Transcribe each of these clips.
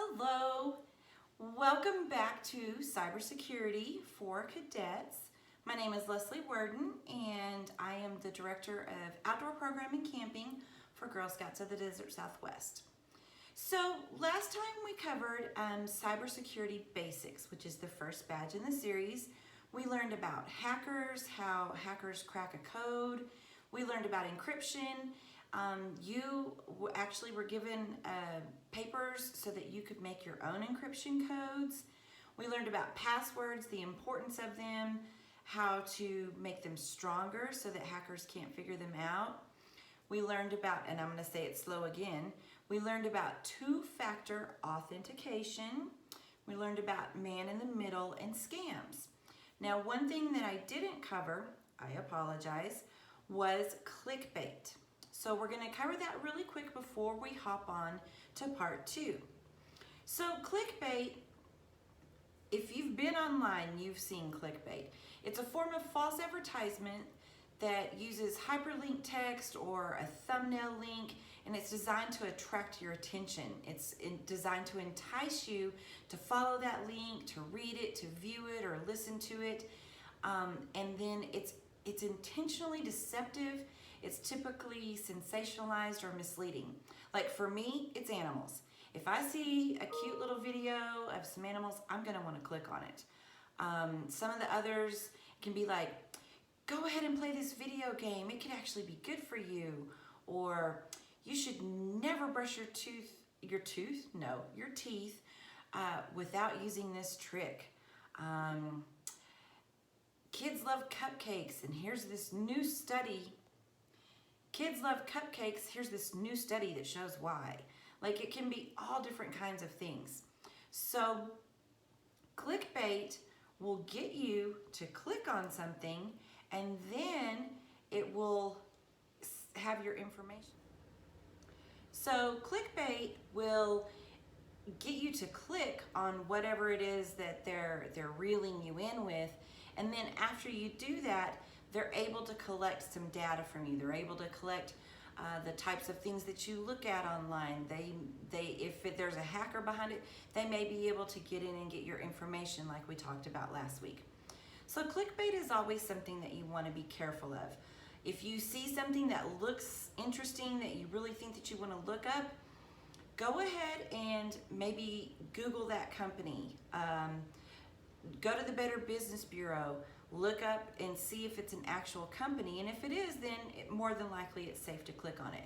Hello, welcome back to Cybersecurity for Cadets. My name is Leslie Worden and I am the Director of Outdoor Program and Camping for Girl Scouts of the Desert Southwest. So last time we covered Cybersecurity Basics, which is the first badge in the series. We learned about hackers, how hackers crack a code. We learned about encryption. You actually were given papers so that you could make your own encryption codes. We learned about passwords, the importance of them, how to make them stronger so that hackers can't figure them out. We learned about, and I'm going to say it slow again, we learned about two-factor authentication. We learned about man-in-the-middle and scams. Now, one thing that I didn't cover, I apologize, was clickbait. So we're going to cover that really quick before we hop on to part 2. So clickbait, if you've been online, you've seen clickbait. It's a form of false advertisement that uses hyperlink text or a thumbnail link, and it's designed to attract your attention. It's designed to entice you to follow that link, to read it, to view it, or listen to it. And then it's intentionally deceptive. It's typically sensationalized or misleading. Like for me, it's animals. If I see a cute little video of some animals, I'm gonna wanna click on it. Some of the others can be like, go ahead and play this video game. It could actually be good for you. Or you should never brush your teeth without using this trick. Kids love cupcakes, and here's this new study. Kids love cupcakes, here's this new study that shows why. Like, it can be all different kinds of things. So clickbait will get you to click on something, and then it will have your information. So clickbait will get you to click on whatever it is that they're reeling you in with, and then after you do that, they're able to collect some data from you. They're able to collect the types of things that you look at online. If there's a hacker behind it, they may be able to get in and get your information like we talked about last week. So clickbait is always something that you want to be careful of. If you see something that looks interesting that you really think that you want to look up, go ahead and maybe Google that company. Go to the Better Business Bureau, look up and see if it's an actual company, and if it is, then more than likely it's safe to click on it.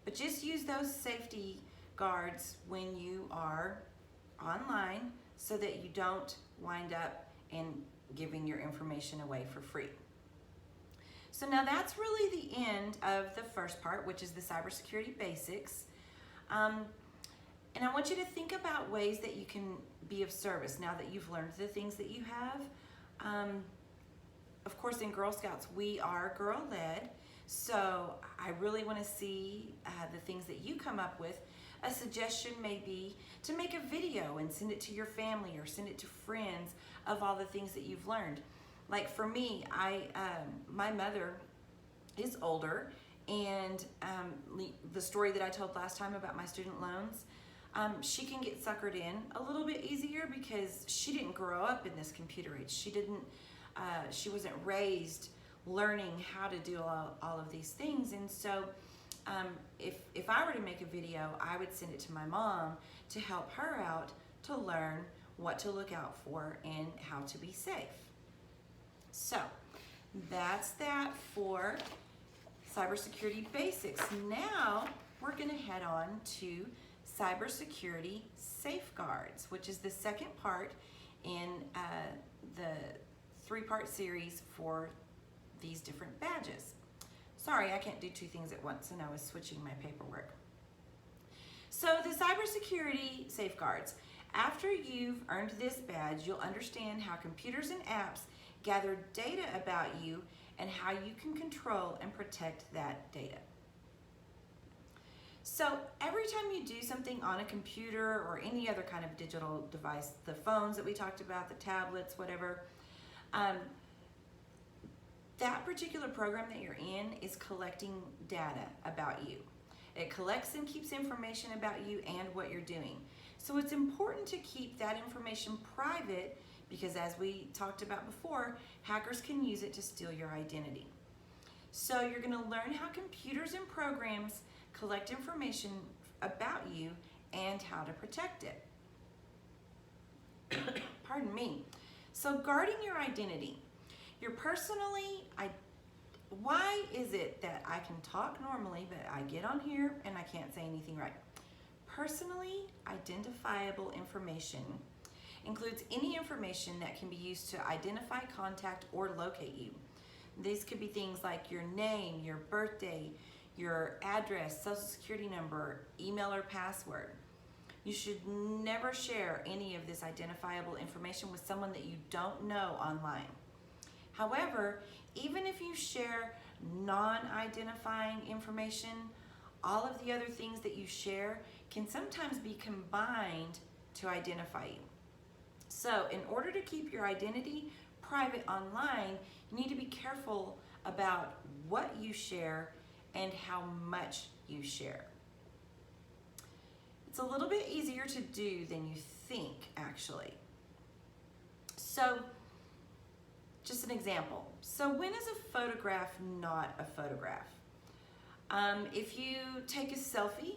But just use those safety guards when you are online so that you don't wind up in giving your information away for free. So now that's really the end of the first part, which is the cybersecurity basics. And I want you to think about ways that you can be of service now that you've learned the things that you have. Of course, in Girl Scouts, we are girl-led, so I really want to see the things that you come up with. A suggestion may be to make a video and send it to your family or send it to friends of all the things that you've learned. Like for me, my mother is older, and the story that I told last time about my student loans, she can get suckered in a little bit easier because she didn't grow up in this computer age. She wasn't raised learning how to do all of these things. And so if I were to make a video, I would send it to my mom to help her out to learn what to look out for and how to be safe. So that's that for cybersecurity basics. Now we're going to head on to cybersecurity safeguards, which is the second part in the 3-part series for these different badges. Sorry, I can't do 2 things at once, and I was switching my paperwork. So the cybersecurity safeguards. After you've earned this badge, you'll understand how computers and apps gather data about you and how you can control and protect that data. So every time you do something on a computer or any other kind of digital device, the phones that we talked about, the tablets, whatever, that particular program that you're in is collecting data about you. It collects and keeps information about you and what you're doing. So it's important to keep that information private because, as we talked about before, hackers can use it to steal your identity. So you're going to learn how computers and programs collect information about you and how to protect it. Pardon me. So guarding your identity. Why is it that I can talk normally, but I get on here and I can't say anything right? Personally identifiable information includes any information that can be used to identify, contact, or locate you. These could be things like your name, your birthday, your address, social security number, email, or password. You should never share any of this identifiable information with someone that you don't know online. However, even if you share non-identifying information, all of the other things that you share can sometimes be combined to identify you. So in order to keep your identity private online, you need to be careful about what you share and how much you share. It's a little bit easier to do than you think, actually. So, just an example. So when is a photograph not a photograph? If you take a selfie,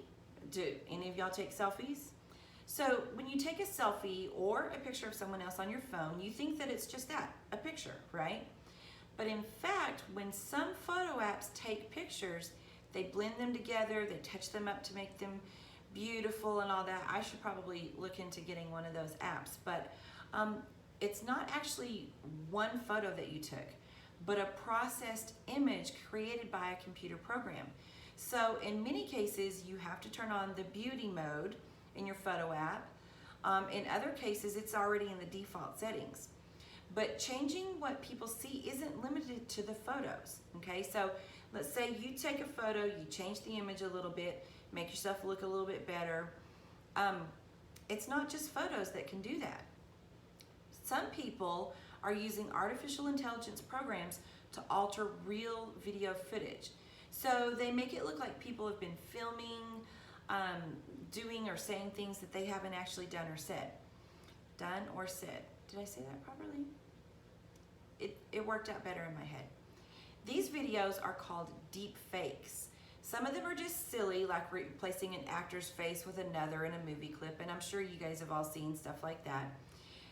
do any of y'all take selfies? So when you take a selfie or a picture of someone else on your phone, you think that it's just that, a picture, right? But in fact, when some photo apps take pictures, they blend them together, they touch them up to make them beautiful and all that. I should probably look into getting one of those apps, but it's not actually one photo that you took, but a processed image created by a computer program. So in many cases, you have to turn on the beauty mode in your photo app. In other cases, it's already in the default settings. But changing what people see isn't limited to the photos, okay? So let's say you take a photo, you change the image a little bit, make yourself look a little bit better. It's not just photos that can do that. Some people are using artificial intelligence programs to alter real video footage. So they make it look like people have been filming, doing or saying things that they haven't actually done or said. Done or said. Did I say that properly? It worked out better in my head. These videos are called deep fakes. Some of them are just silly, like replacing an actor's face with another in a movie clip, and I'm sure you guys have all seen stuff like that.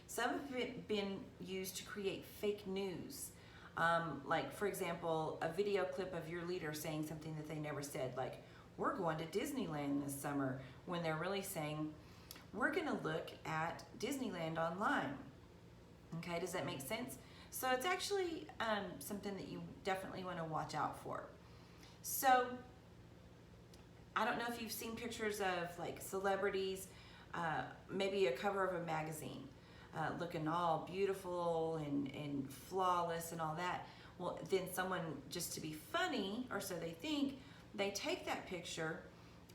Some have been used to create fake news. Like, for example, a video clip of your leader saying something that they never said, like, we're going to Disneyland this summer, when they're really saying, we're gonna look at Disneyland online. Okay, does that make sense? So it's actually something that you definitely wanna watch out for. So, I don't know if you've seen pictures of like celebrities, maybe a cover of a magazine, looking all beautiful and flawless and all that. Well, then someone, just to be funny, or so they think, they take that picture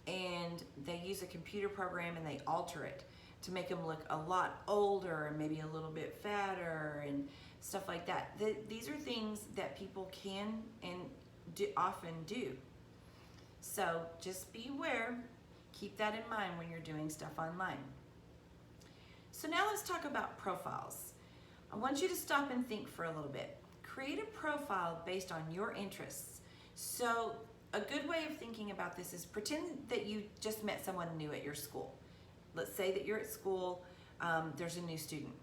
and they use a computer program and they alter it to make them look a lot older and maybe a little bit fatter and stuff like that. These are things that people can and often do. So just be aware, keep that in mind when you're doing stuff online. So now let's talk about profiles. I want you to stop and think for a little bit. Create a profile based on your interests. So a good way of thinking about this is pretend that you just met someone new at your school. Let's say that you're at school, there's a new student.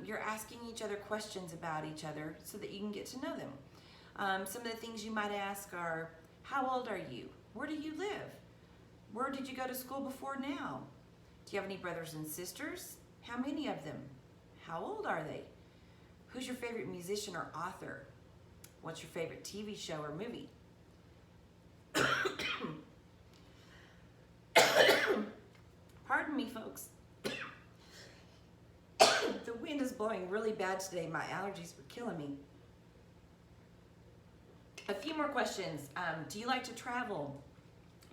You're asking each other questions about each other so that you can get to know them. Some of the things you might ask are, how old are you? Where do you live? Where did you go to school before now? Do you have any brothers and sisters? How many of them? How old are they? Who's your favorite musician or author? What's your favorite TV show or movie? Pardon me, folks. The wind is blowing really bad today. My allergies were killing me. A few more questions. Do you like to travel?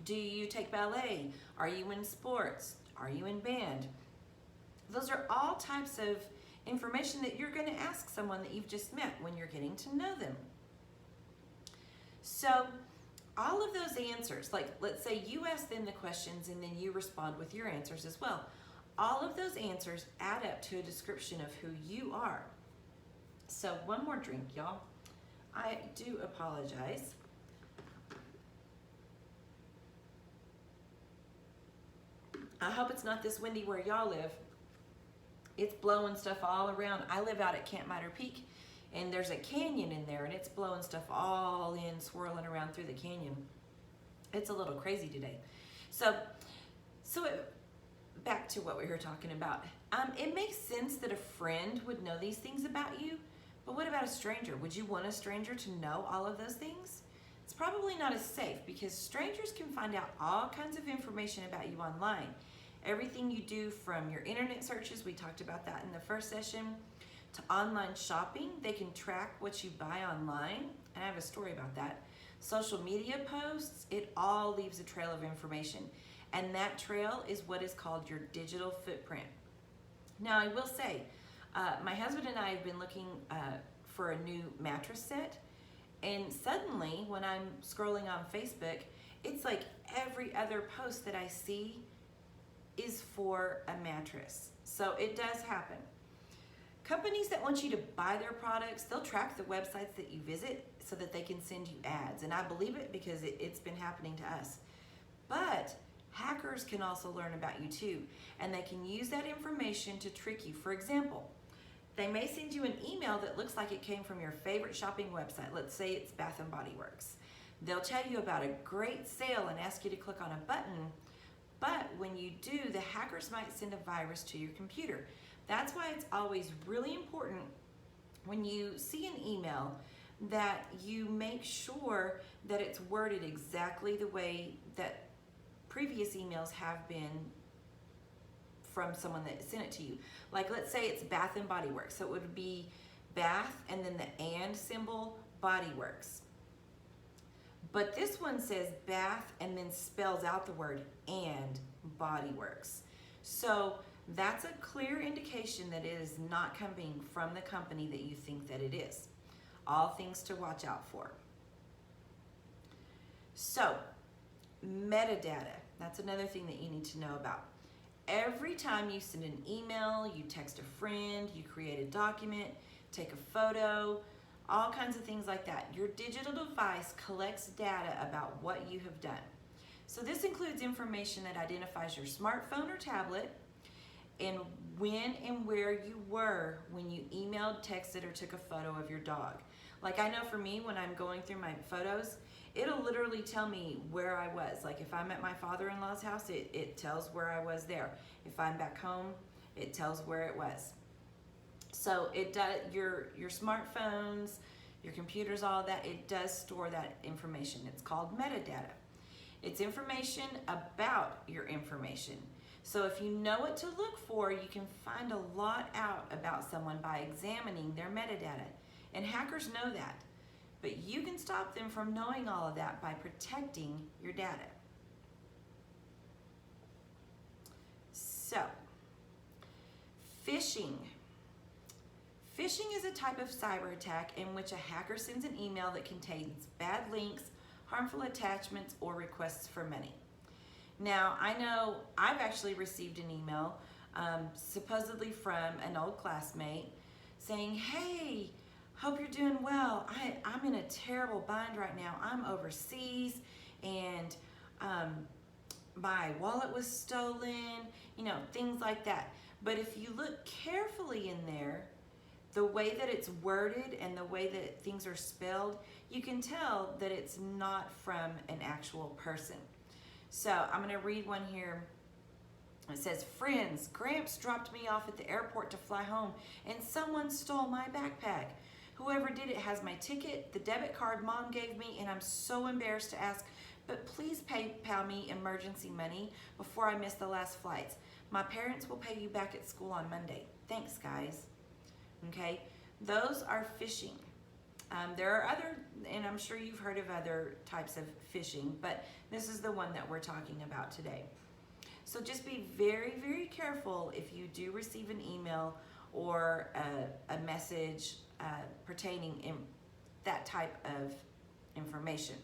Do you take ballet? Are you in sports? Are you in band? Those are all types of information that you're going to ask someone that you've just met when you're getting to know them. So all of those answers, like let's say you ask them the questions and then you respond with your answers as well. all of those answers add up to a description of who you are. So one more drink, y'all. I do apologize. I hope it's not this windy where y'all live. It's blowing stuff all around. I live out at Camp Miter Peak, and there's a canyon in there, and it's blowing stuff all in, swirling around through the canyon. It's a little crazy today. So back to what we were talking about. It makes sense that a friend would know these things about you, but what about a stranger? Would you want a stranger to know all of those things? It's probably not as safe because strangers can find out all kinds of information about you online. Everything you do, from your internet searches, we talked about that in the first session, to online shopping. They can track what you buy online, and I have a story about that. Social media posts, it all leaves a trail of information, and that trail is what is called your digital footprint. Now, I will say, my husband and I have been looking for a new mattress set, and suddenly when I'm scrolling on Facebook, it's like every other post that I see is for a mattress. So it does happen. Companies that want you to buy their products, they'll track the websites that you visit so that they can send you ads. And I believe it because it's been happening to us. But hackers can also learn about you too, and they can use that information to trick you. For example, they may send you an email that looks like it came from your favorite shopping website. Let's say it's Bath & Body Works. They'll tell you about a great sale and ask you to click on a button, but when you do, the hackers might send a virus to your computer. That's why it's always really important when you see an email that you make sure that it's worded exactly the way that previous emails have been from someone that sent it to you. Like, let's say it's Bath & Body Works. So it would be bath and then the and symbol, Body Works. But this one says bath and then spells out the word and Body Works. So that's a clear indication that it is not coming from the company that you think that it is. All things to watch out for. So, metadata. That's another thing that you need to know about. Every time you send an email, you text a friend, you create a document, take a photo, all kinds of things like that, your digital device collects data about what you have done. So this includes information that identifies your smartphone or tablet, and when and where you were when you emailed, texted, or took a photo of your dog. Like, I know for me, when I'm going through my photos, it'll literally tell me where I was. Like, if I'm at my father-in-law's house, it tells where I was there. If I'm back home, it tells where it was. So it does, your smartphones, your computers, all that, it does store that information. It's called metadata. It's information about your information. So if you know what to look for, you can find a lot out about someone by examining their metadata. And hackers know that. But you can stop them from knowing all of that by protecting your data. So, phishing. Phishing is a type of cyber attack in which a hacker sends an email that contains bad links, harmful attachments, or requests for money. Now, I know I've actually received an email, supposedly from an old classmate, saying, hey, hope you're doing well. I'm in a terrible bind right now. I'm overseas, and my wallet was stolen, things like that. But if you look carefully in there, the way that it's worded and the way that things are spelled, you can tell that it's not from an actual person. So I'm going to read one here. It says, friends, Gramps dropped me off at the airport to fly home, and someone stole my backpack. Whoever did it has my ticket, the debit card Mom gave me, and I'm so embarrassed to ask, but please PayPal me emergency money before I miss the last flights. My parents will pay you back at school on Monday. Thanks, guys. Okay, those are phishing. There are other, and I'm sure you've heard of other types of phishing, but this is the one that we're talking about today. So just be very, very careful if you do receive an email or a message pertaining in that type of information.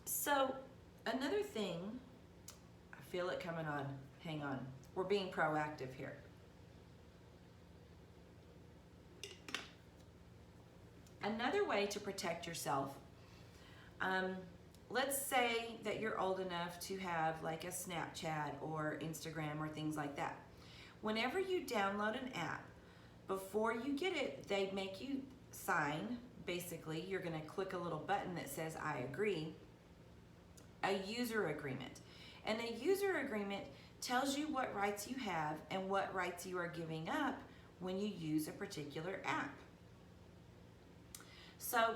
So another thing, I feel it coming on. Hang on. We're being proactive here. Another way to protect yourself, let's say that you're old enough to have like a Snapchat or Instagram or things like that. Whenever you download an app, before you get it, they make you sign. Basically, you're going to click a little button that says I agree, a user agreement. And a user agreement tells you what rights you have and what rights you are giving up when you use a particular app. So,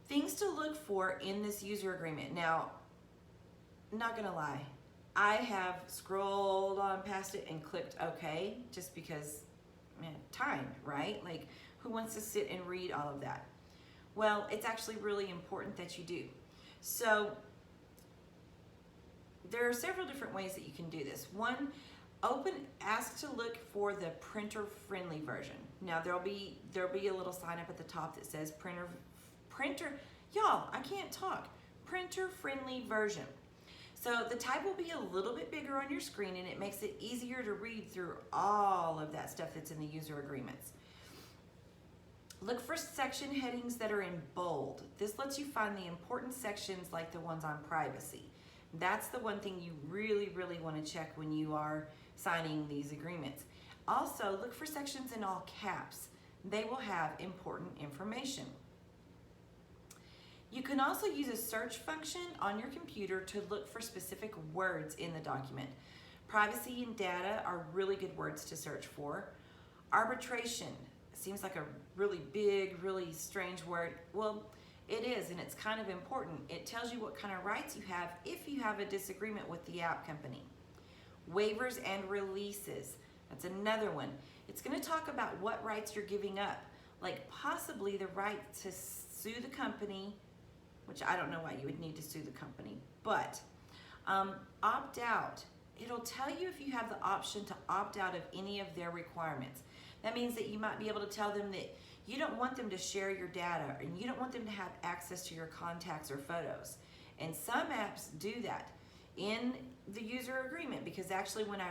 things to look for in this user agreement. Now, not gonna lie, I have scrolled on past it and clicked OK just because, man, time, right? Like, who wants to sit and read all of that? Well, it's actually really important that you do. So, there are several different ways that you can do this. One, ask to look for the printer-friendly version. Now there'll be a little sign up at the top that says printer. Y'all, I can't talk. Printer-friendly version. So the type will be a little bit bigger on your screen, and it makes it easier to read through all of that stuff that's in the user agreements. Look for section headings that are in bold. This lets you find the important sections like the ones on privacy. That's the one thing you really, really want to check when you are signing these agreements. Also, look for sections in all caps. They will have important information. You can also use a search function on your computer to look for specific words in the document. Privacy and data are really good words to search for. Arbitration seems like a really big, really strange word. Well, it is, and it's kind of important. It tells you what kind of rights you have if you have a disagreement with the app company. Waivers and releases. That's another one. It's going to talk about what rights you're giving up, like possibly the right to sue the company, which I don't know why you would need to sue the company, but opt out. It'll tell you if you have the option to opt out of any of their requirements. That means that you might be able to tell them that you don't want them to share your data and you don't want them to have access to your contacts or photos. And some apps do that in the user agreement, because actually when I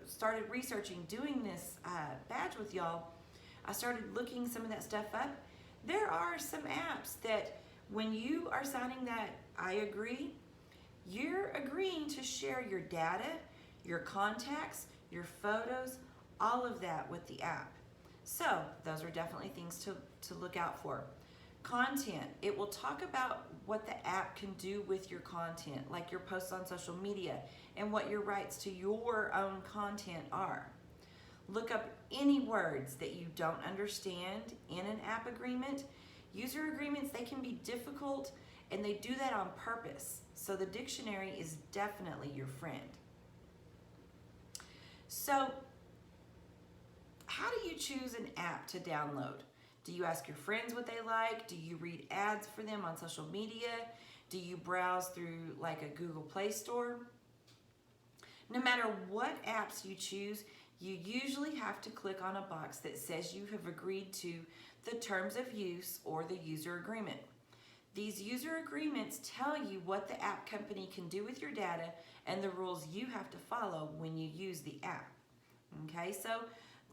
started researching doing this badge with y'all, I started looking some of that stuff up. There are some apps that when you are signing that I agree, you're agreeing to share your data, your contacts, your photos, all of that with the app. So those are definitely things to look out for. Content, it will talk about what the app can do with your content, like your posts on social media and what your rights to your own content are. Look up any words that you don't understand in an app agreement. User agreements, they can be difficult, and they do that on purpose. So the dictionary is definitely your friend. So, how do you choose an app to download? Do you ask your friends what they like? Do you read ads for them on social media? Do you browse through like a Google Play Store? No matter what apps you choose, you usually have to click on a box that says you have agreed to the terms of use or the user agreement. These user agreements tell you what the app company can do with your data and the rules you have to follow when you use the app. Okay, so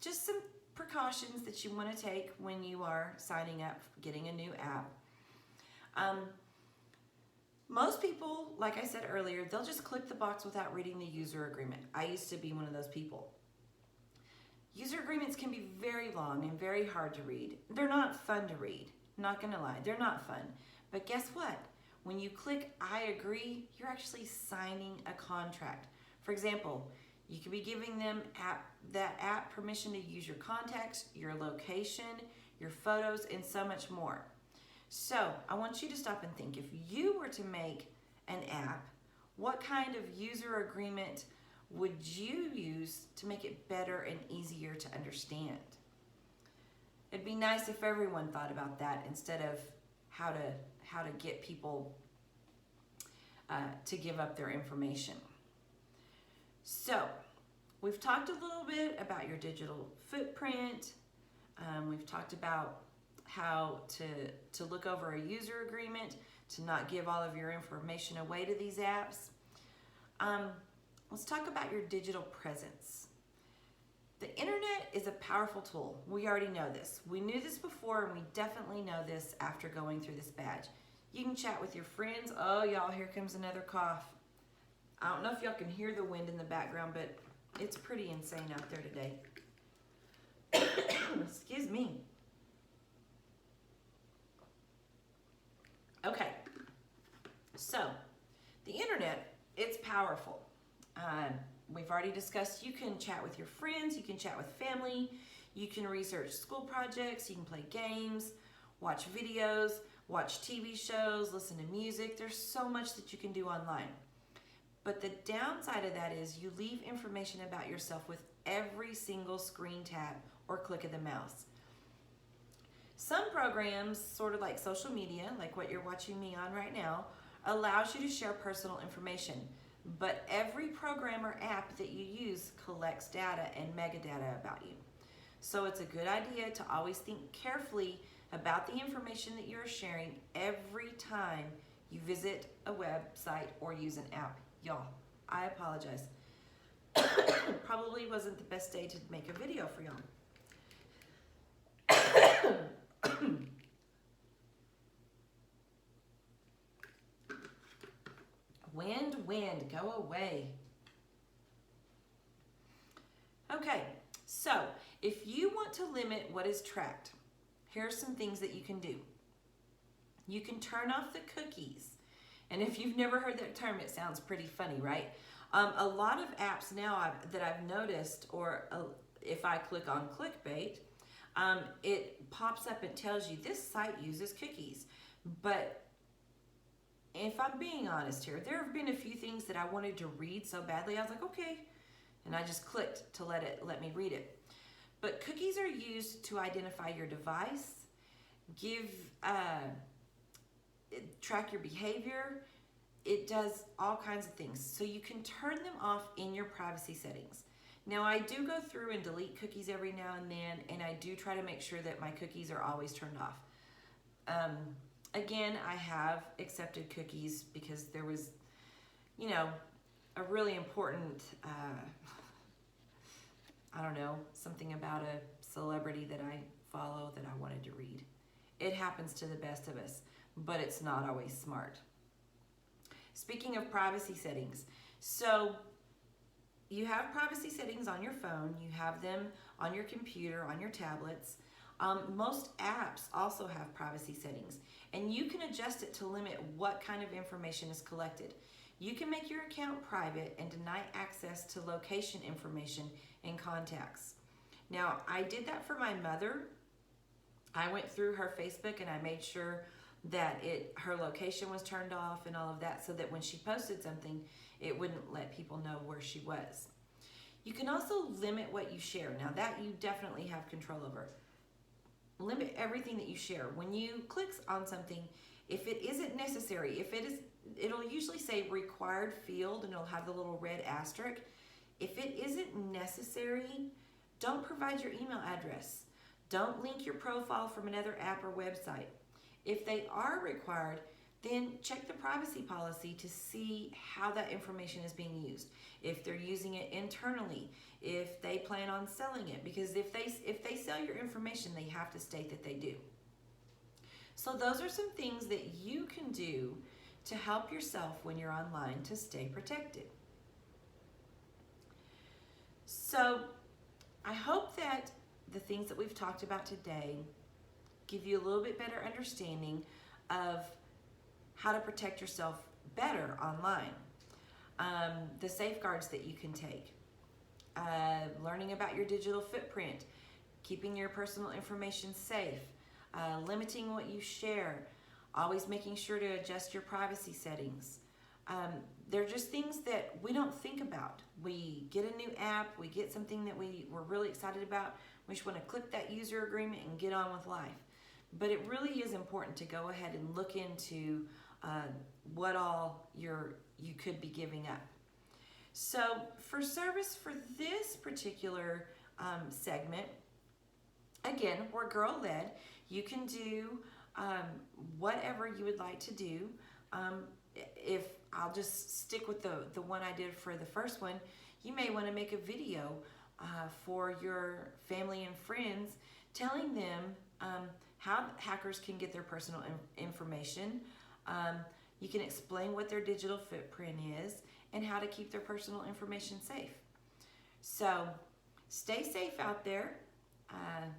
just some precautions that you want to take when you are signing up, getting a new app. Most people, like I said earlier, they'll just click the box without reading the user agreement. I used to be one of those people. User agreements can be very long and very hard to read. They're not fun to read, not gonna lie, they're not fun. But guess what? When you click I agree, you're actually signing a contract. For example, you could be giving them that app permission to use your contacts, your location, your photos, and so much more. So I want you to stop and think, if you were to make an app, what kind of user agreement would you use to make it better and easier to understand? It'd be nice if everyone thought about that instead of how to get people to give up their information. So, we've talked a little bit about your digital footprint. We've talked about how to look over a user agreement, to not give all of your information away to these apps. let's talk about your digital presence. The internet is a powerful tool. We already know this. We knew this before, and we definitely know this after going through this badge. You can chat with your friends. Oh, y'all, here comes another cough. I don't know if y'all can hear the wind in the background, but it's pretty insane out there today. Excuse me. Okay, so the internet, it's powerful. We've already discussed you can chat with your friends, you can chat with family, you can research school projects, you can play games, watch videos, watch TV shows, listen to music. There's so much that you can do online. But the downside of that is you leave information about yourself with every single screen tap or click of the mouse. Some programs, sort of like social media, like what you're watching me on right now, allows you to share personal information. But every program or app that you use collects data and metadata about you. So it's a good idea to always think carefully about the information that you're sharing every time you visit a website or use an app. Y'all, I apologize. Probably wasn't the best day to make a video for y'all. Wind, go away. Okay, so if you want to limit what is tracked, here are some things that you can do. You can turn off the cookies. And if you've never heard that term, it sounds pretty funny, right? A lot of apps now that I've noticed, or if I click on clickbait, it pops up and tells you this site uses cookies. But if I'm being honest here, there have been a few things that I wanted to read so badly, I was like, okay. And I just clicked to let me read it. But cookies are used to identify your device, track your behavior. It does all kinds of things. So you can turn them off in your privacy settings. Now I do go through and delete cookies every now and then, and I do try to make sure that my cookies are always turned off. Again, I have accepted cookies because there was, a really important, I don't know, something about a celebrity that I follow that I wanted to read. It happens to the best of us, but it's not always smart. Speaking of privacy settings, so you have privacy settings on your phone, you have them on your computer, on your tablets. Most apps also have privacy settings, and you can adjust it to limit what kind of information is collected. You can make your account private and deny access to location information and contacts. Now, I did that for my mother. I went through her Facebook and I made sure that her location was turned off and all of that, so that when she posted something, it wouldn't let people know where she was. You can also limit what you share. Now, that you definitely have control over. Limit everything that you share. When you click on something, if it isn't necessary, it'll usually say required field and it'll have the little red asterisk. If it isn't necessary, don't provide your email address. Don't link your profile from another app or website. If they are required, then check the privacy policy to see how that information is being used. If they're using it internally, if they plan on selling it, because if they sell your information, they have to state that they do. So those are some things that you can do to help yourself when you're online to stay protected. So I hope that the things that we've talked about today give you a little bit better understanding of how to protect yourself better online. The safeguards that you can take, learning about your digital footprint, keeping your personal information safe, limiting what you share, always making sure to adjust your privacy settings. They're just things that we don't think about. We get a new app, we get something that we're really excited about, we just want to click that user agreement and get on with life. But it really is important to go ahead and look into what all you could be giving up. So for service for this particular segment, again, we're girl-led. You can do whatever you would like to do. If I'll just stick with the one I did for the first one. You may want to make a video for your family and friends telling them how hackers can get their personal information. You can explain what their digital footprint is and how to keep their personal information safe. So stay safe out there.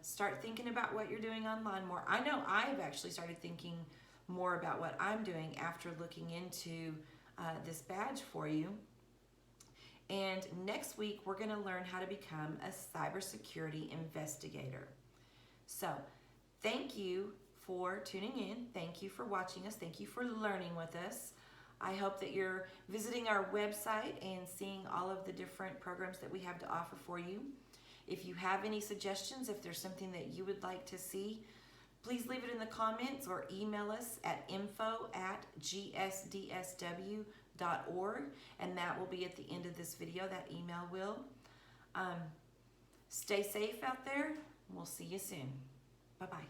Start thinking about what you're doing online more. I know I've actually started thinking more about what I'm doing after looking into this badge for you. And next week, we're going to learn how to become a cybersecurity investigator. So thank you for tuning in. Thank you for watching us. Thank you for learning with us. I hope that you're visiting our website and seeing all of the different programs that we have to offer for you. If you have any suggestions, if there's something that you would like to see, please leave it in the comments or email us at info@gsdsw.org, and that will be at the end of this video. That email will. Stay safe out there. We'll see you soon. Bye-bye.